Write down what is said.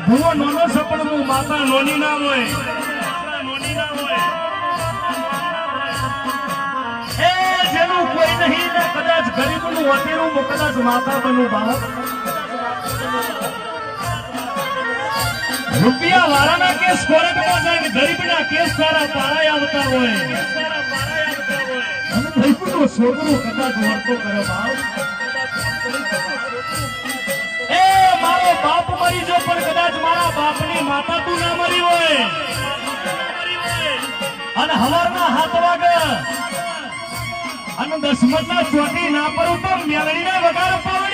ભૂવો નોનો સપણું માતા નોની ના હોય એ જેનું કોઈ નહીં ને કદાચ ગરીબનું વટેરું કદાચ માતા બનું બાપ રૂપિયા વાળાના કેસ કોર્ટમાં જાય ને ગરીબના કેસ સારા પારાય આવતા હોય અને ભઈકુનો છોકરો કદાચ વર્તો કરે બાપ એ મારો બાપ મરી જો પણ કદાચ મારા બાપની માતા તું ના મરી હોય અને હવારના 7 વાગે અને 10 ના ચોટી ના પર તો મેલડીના વગાર પાવે